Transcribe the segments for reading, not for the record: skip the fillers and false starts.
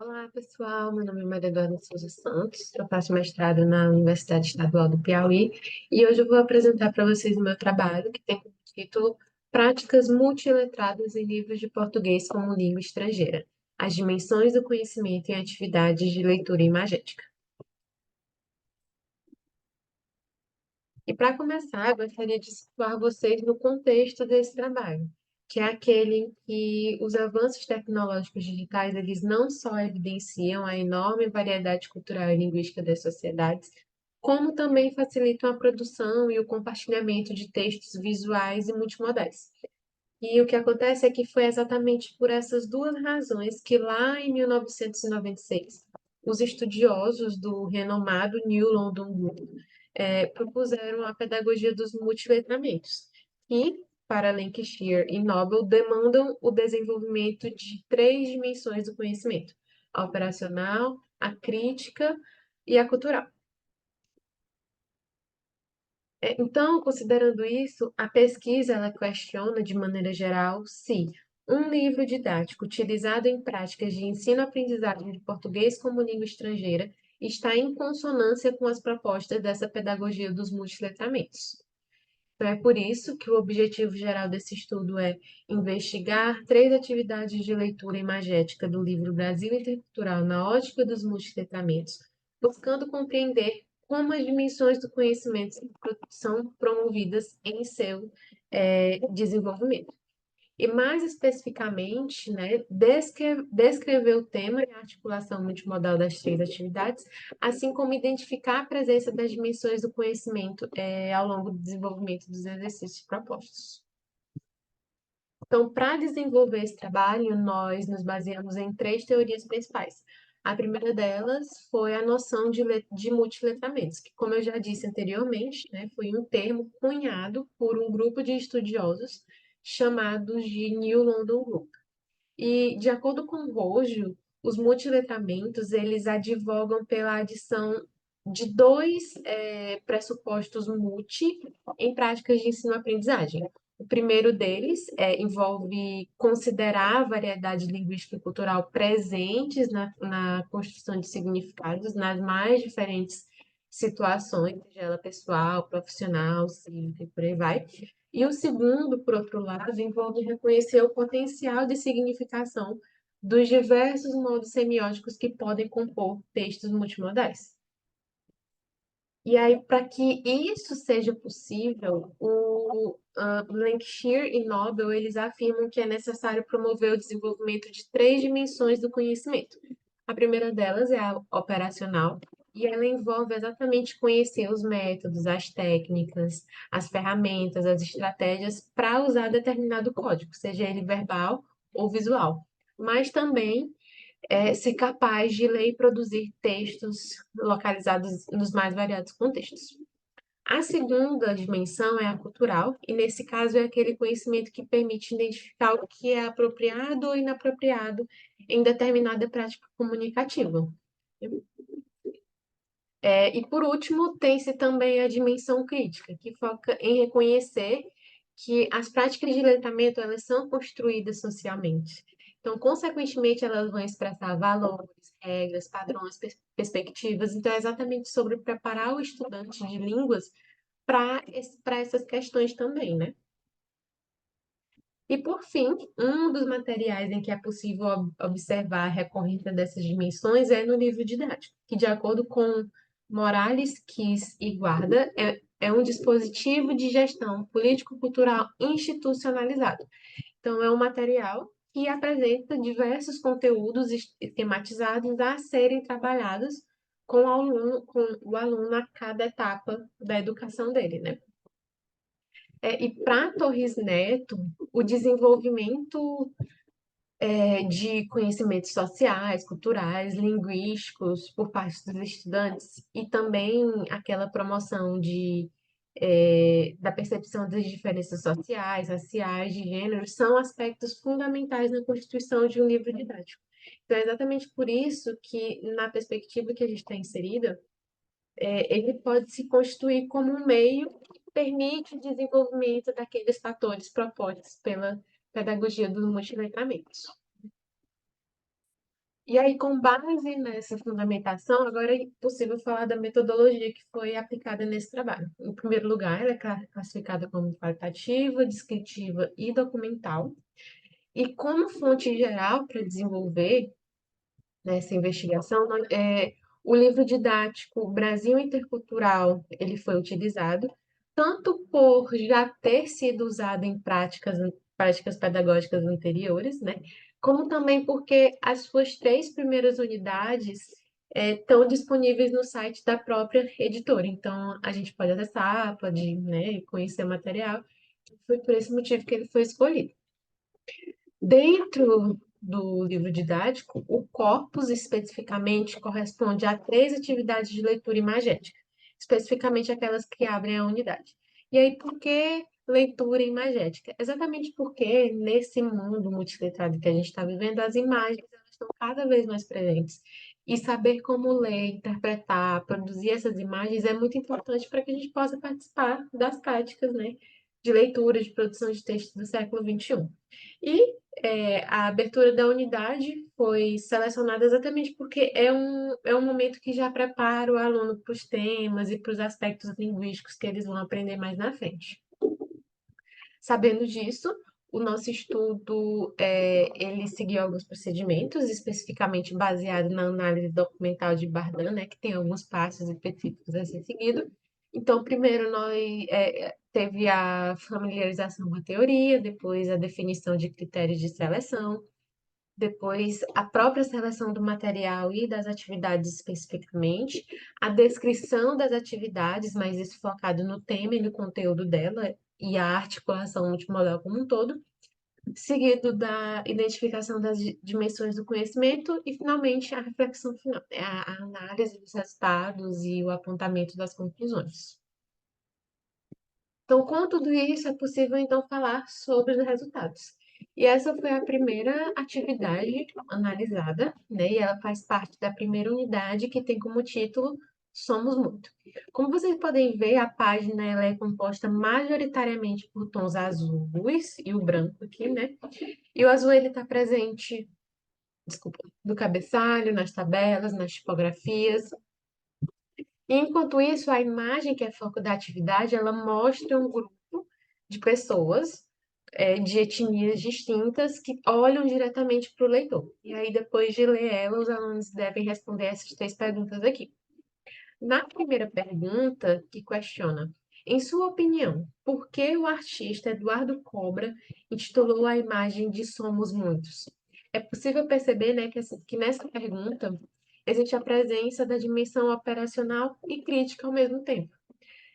Olá, pessoal. Meu nome é Maria Eduarda Souza Santos. Eu faço mestrado na Universidade Estadual do Piauí e hoje eu vou apresentar para vocês o meu trabalho, que tem como título Práticas Multiletradas em Livros de Português como Língua Estrangeira: As Dimensões do Conhecimento em Atividades de Leitura Imagética. E para começar, eu gostaria de situar vocês no contexto desse trabalho, que é aquele em que os avanços tecnológicos digitais eles não só evidenciam a enorme variedade cultural e linguística das sociedades, como também facilitam a produção e o compartilhamento de textos visuais e multimodais. E o que acontece é que foi exatamente por essas duas razões que lá em 1996, os estudiosos do renomado New London Group propuseram a pedagogia dos multiletramentos, que, para Lancashire e Nobel, demandam o desenvolvimento de três dimensões do conhecimento: a operacional, a crítica e a cultural. Então, considerando isso, a pesquisa ela questiona, de maneira geral, se um livro didático utilizado em práticas de ensino-aprendizagem de português como língua estrangeira está em consonância com as propostas dessa pedagogia dos multiletramentos. Então, é por isso que o objetivo geral desse estudo é investigar três atividades de leitura imagética do livro Brasil Intercultural na ótica dos multiletramentos, buscando compreender como as dimensões do conhecimento são promovidas em seu desenvolvimento. E mais especificamente, né, descrever o tema e a articulação multimodal das três atividades, assim como identificar a presença das dimensões do conhecimento ao longo do desenvolvimento dos exercícios propostos. Então, para desenvolver esse trabalho, nós nos baseamos em três teorias principais. A primeira delas foi a noção de multiletramentos, que, como eu já disse anteriormente, né, foi um termo cunhado por um grupo de estudiosos chamados de New London Group. E, de acordo com Rojo, os multiletramentos, eles advogam pela adição de dois pressupostos multi em práticas de ensino-aprendizagem. O primeiro deles envolve considerar a variedade linguística e cultural presentes na construção de significados nas mais diferentes situações, seja ela pessoal, profissional, cívica e por aí vai. E o segundo, por outro lado, envolve reconhecer o potencial de significação dos diversos modos semióticos que podem compor textos multimodais. E aí, para que isso seja possível, o Lancashire e Nobel, eles afirmam que é necessário promover o desenvolvimento de três dimensões do conhecimento. A primeira delas é a operacional, e ela envolve exatamente conhecer os métodos, as técnicas, as ferramentas, as estratégias para usar determinado código, seja ele verbal ou visual. Mas também ser capaz de ler e produzir textos localizados nos mais variados contextos. A segunda dimensão é a cultural, e nesse caso é aquele conhecimento que permite identificar o que é apropriado ou inapropriado em determinada prática comunicativa. E por último, tem-se também a dimensão crítica, que foca em reconhecer que as práticas de letramento elas são construídas socialmente. Então, consequentemente, elas vão expressar valores, regras, padrões, perspectivas. Então, é exatamente sobre preparar o estudante de línguas para essas questões também, né? E, por fim, um dos materiais em que é possível observar a recorrência dessas dimensões é no livro didático, que, de acordo com Morales, Kiss e Guarda, é um dispositivo de gestão político-cultural institucionalizado. Então, é um material que apresenta diversos conteúdos esquematizados a serem trabalhados com o aluno a cada etapa da educação dele, né? E para Torres Neto, o desenvolvimento de conhecimentos sociais, culturais, linguísticos por parte dos estudantes e também aquela promoção da percepção das diferenças sociais, raciais, de gênero, são aspectos fundamentais na constituição de um livro didático. Então, é exatamente por isso que, na perspectiva que a gente está inserida, ele pode se constituir como um meio que permite o desenvolvimento daqueles fatores propostos pela pedagogia dos multiletramentos. E aí, com base nessa fundamentação, agora é possível falar da metodologia que foi aplicada nesse trabalho. Em primeiro lugar, ela é classificada como qualitativa, descritiva e documental. E como fonte geral para desenvolver nessa investigação, o livro didático Brasil Intercultural, ele foi utilizado tanto por já ter sido usado em práticas pedagógicas anteriores, né, como também porque as suas três primeiras unidades estão disponíveis no site da própria editora. Então, a gente pode acessar, pode, né, conhecer o material. Foi por esse motivo que ele foi escolhido. Dentro do livro didático, o corpus especificamente corresponde a três atividades de leitura imagética, especificamente aquelas que abrem a unidade. E aí, por que leitura imagética? Exatamente porque nesse mundo multiletrado que a gente está vivendo, as imagens elas estão cada vez mais presentes. E saber como ler, interpretar, produzir essas imagens é muito importante para que a gente possa participar das práticas, né, de leitura, de produção de textos do século XXI. E a abertura da unidade foi selecionada exatamente porque é um momento que já prepara o aluno para os temas e para os aspectos linguísticos que eles vão aprender mais na frente. Sabendo disso, o nosso estudo ele seguiu alguns procedimentos, especificamente baseado na análise documental de Bardan, né, que tem alguns passos específicos a ser seguido. Então, primeiro nós teve a familiarização com a teoria, depois a definição de critérios de seleção, depois a própria seleção do material e das atividades especificamente, a descrição das atividades, mas isso focado no tema e no conteúdo dela, e a articulação multimodal como um todo, seguido da identificação das dimensões do conhecimento e, finalmente, a reflexão final, né? A análise dos resultados e o apontamento das conclusões. Então, com tudo isso, é possível, então, falar sobre os resultados. E essa foi a primeira atividade analisada, né? E ela faz parte da primeira unidade, que tem como título Somos Muito. Como vocês podem ver, a página ela é composta majoritariamente por tons azuis e o branco aqui, né? E o azul ele está presente, desculpa, no cabeçalho, nas tabelas, nas tipografias. E, enquanto isso, a imagem que é foco da atividade, ela mostra um grupo de pessoas de etnias distintas que olham diretamente para o leitor. E aí, depois de ler ela, os alunos devem responder essas três perguntas aqui. Na primeira pergunta, que questiona, em sua opinião, por que o artista Eduardo Cobra intitulou a imagem de Somos Muitos? É possível perceber, né, que nessa pergunta existe a presença da dimensão operacional e crítica ao mesmo tempo.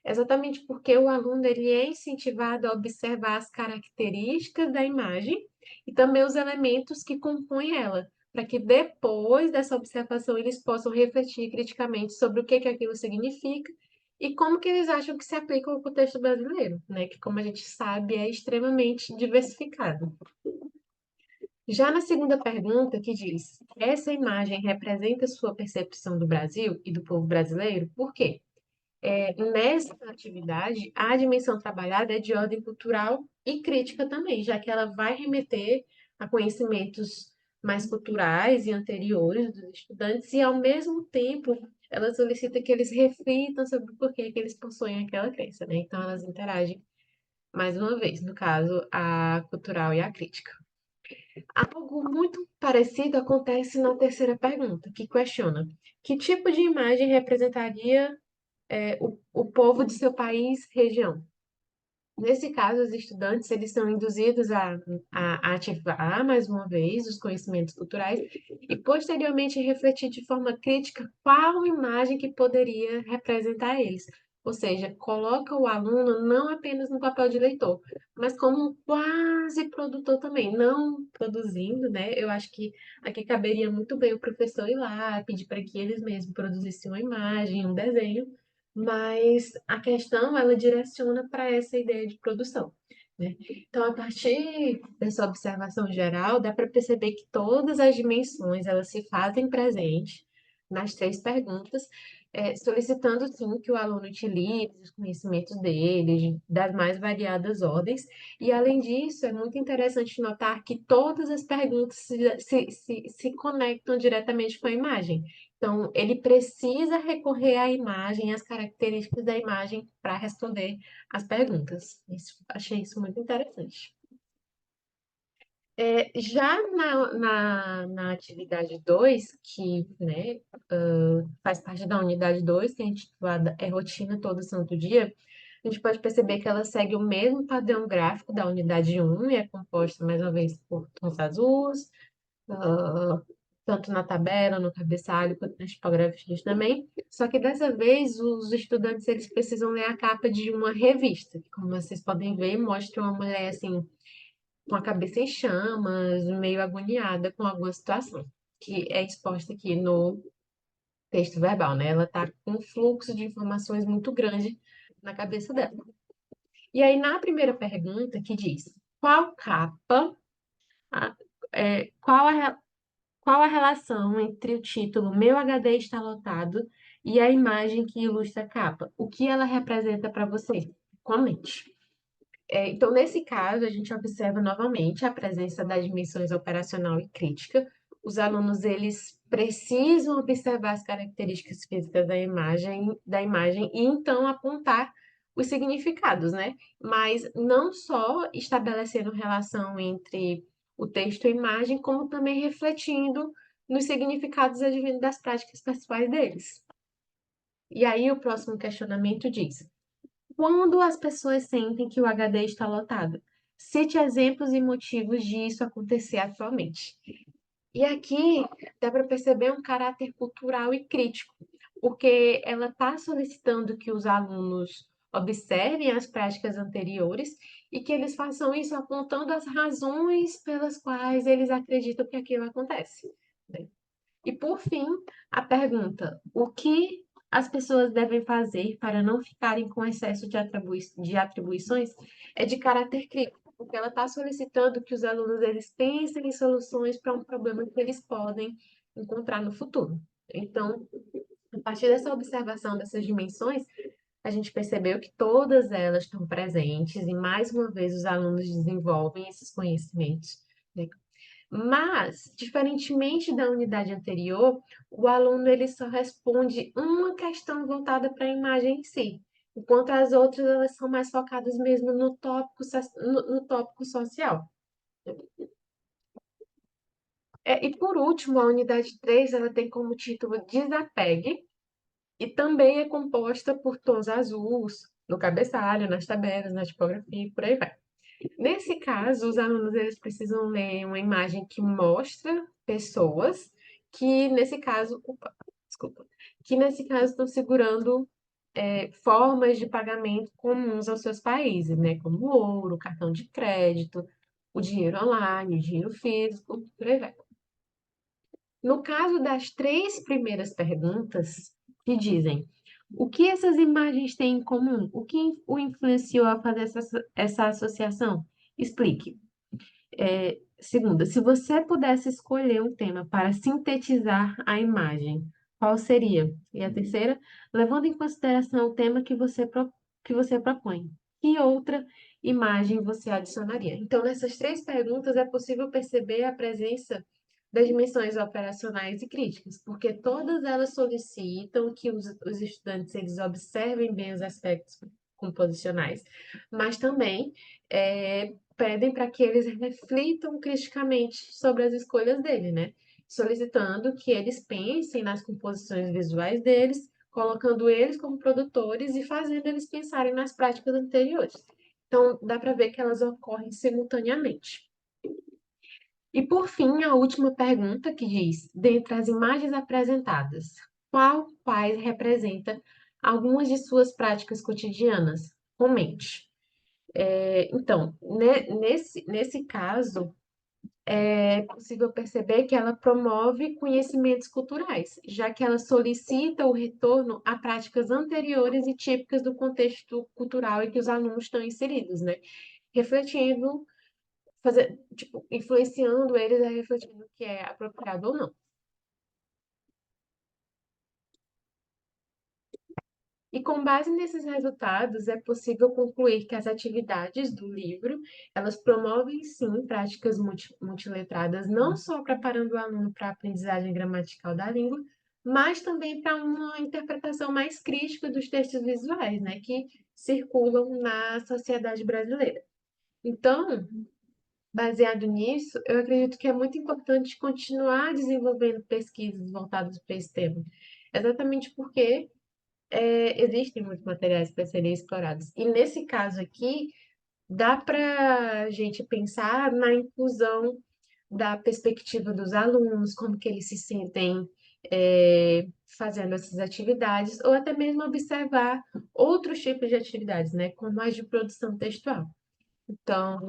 Exatamente porque o aluno ele é incentivado a observar as características da imagem e também os elementos que compõem ela, para que depois dessa observação eles possam refletir criticamente sobre o que aquilo significa e como que eles acham que se aplica ao contexto brasileiro, né? Que, como a gente sabe, é extremamente diversificado. Já na segunda pergunta, que diz: essa imagem representa sua percepção do Brasil e do povo brasileiro? Por quê? Nessa atividade, a dimensão trabalhada é de ordem cultural e crítica também, já que ela vai remeter a conhecimentos mais culturais e anteriores dos estudantes, e ao mesmo tempo ela solicita que eles reflitam sobre o porquê que eles possuem aquela crença, né? Então elas interagem mais uma vez, no caso, a cultural e a crítica. Algo muito parecido acontece na terceira pergunta, que questiona: que tipo de imagem representaria o povo de seu país, região? Nesse caso, os estudantes eles são induzidos a ativar mais uma vez os conhecimentos culturais e posteriormente refletir de forma crítica qual imagem que poderia representar eles. Ou seja, coloca o aluno não apenas no papel de leitor, mas como um quase produtor também, não produzindo, né? Eu acho que aqui caberia muito bem o professor ir lá, pedir para que eles mesmos produzissem uma imagem, um desenho, mas a questão ela direciona para essa ideia de produção, né? Então, a partir dessa observação geral, dá para perceber que todas as dimensões elas se fazem presente nas três perguntas, solicitando sim que o aluno utilize os conhecimentos dele, das mais variadas ordens, e além disso, é muito interessante notar que todas as perguntas se conectam diretamente com a imagem. Então, ele precisa recorrer à imagem, às características da imagem, para responder as perguntas. Achei isso muito interessante. Já na atividade 2 que, né, faz parte da unidade 2 que é intitulada É Rotina Todo Santo Dia, a gente pode perceber que ela segue o mesmo padrão gráfico da unidade um e é composta, mais uma vez, por tons azuis, ah, tanto na tabela, no cabeçalho, quanto nas tipografias também. Só que dessa vez, os estudantes eles precisam ler a capa de uma revista, que, como vocês podem ver, mostra uma mulher, assim, com a cabeça em chamas, meio agoniada com alguma situação, que é exposta aqui no texto verbal, né? Ela está com um fluxo de informações muito grande na cabeça dela. E aí, na primeira pergunta, que diz: qual capa, a- qual qual a relação entre o título Meu HD está lotado e a imagem que ilustra a capa? O que ela representa para você? Comente. Então, nesse caso, a gente observa novamente a presença das dimensões operacional e crítica. Os alunos, eles precisam observar as características físicas da imagem e então apontar os significados, né? Mas não só estabelecendo relação entre o texto e a imagem, como também refletindo nos significados advindos das práticas pessoais deles. E aí, o próximo questionamento diz: quando as pessoas sentem que o HD está lotado? Cite exemplos e motivos de isso acontecer atualmente. E aqui dá para perceber um caráter cultural e crítico, porque ela está solicitando que os alunos observem as práticas anteriores e que eles façam isso apontando as razões pelas quais eles acreditam que aquilo acontece, né? E por fim, a pergunta: o que as pessoas devem fazer para não ficarem com excesso de atribuições é de caráter crítico, porque ela está solicitando que os alunos eles pensem em soluções para um problema que eles podem encontrar no futuro. Então, a partir dessa observação dessas dimensões, a gente percebeu que todas elas estão presentes e, mais uma vez, os alunos desenvolvem esses conhecimentos, né? Mas, diferentemente da unidade anterior, o aluno ele só responde uma questão voltada para a imagem em si, enquanto as outras elas são mais focadas mesmo no tópico social. E por último, a unidade 3 ela tem como título Desapegue e também é composta por tons azuis no cabeçalho, nas tabelas, na tipografia e por aí vai. Nesse caso, os alunos eles precisam ler uma imagem que mostra pessoas que, nesse caso, desculpa, que nesse caso estão segurando formas de pagamento comuns aos seus países, né? Como o ouro, o cartão de crédito, o dinheiro online, o dinheiro físico, por aí vai. No caso das três primeiras perguntas, que dizem o que essas imagens têm em comum? O que o influenciou a fazer essa associação? Explique. Segunda, se você pudesse escolher um tema para sintetizar a imagem, qual seria? E a terceira, levando em consideração o tema que você propõe, que outra imagem você adicionaria? Então, nessas três perguntas é possível perceber a presença das dimensões operacionais e críticas, porque todas elas solicitam que os estudantes eles observem bem os aspectos composicionais, mas também pedem para que eles reflitam criticamente sobre as escolhas dele, né? Solicitando que eles pensem nas composições visuais deles, colocando eles como produtores e fazendo eles pensarem nas práticas anteriores. Então, dá para ver que elas ocorrem simultaneamente. E por fim, a última pergunta que diz: dentre as imagens apresentadas, quais representa algumas de suas práticas cotidianas? Comente. Então, nesse caso, é possível perceber que ela promove conhecimentos culturais, já que ela solicita o retorno a práticas anteriores e típicas do contexto cultural em que os alunos estão inseridos, né? Refletindo, tipo, influenciando eles a refletir no que é apropriado ou não. E com base nesses resultados, é possível concluir que as atividades do livro, elas promovem, sim, práticas multiletradas, não só preparando o aluno para a aprendizagem gramatical da língua, mas também para uma interpretação mais crítica dos textos visuais, né, que circulam na sociedade brasileira. Então, baseado nisso, eu acredito que é muito importante continuar desenvolvendo pesquisas voltadas para esse tema, exatamente porque existem muitos materiais para serem explorados. E nesse caso aqui, dá para a gente pensar na inclusão da perspectiva dos alunos, como que eles se sentem fazendo essas atividades, ou até mesmo observar outros tipos de atividades, né, como as de produção textual. Então,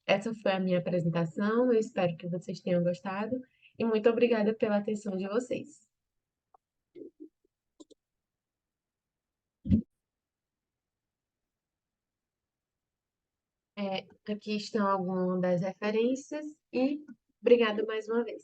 essa foi a minha apresentação, eu espero que vocês tenham gostado, e muito obrigada pela atenção de vocês. Aqui estão algumas das referências e obrigada mais uma vez.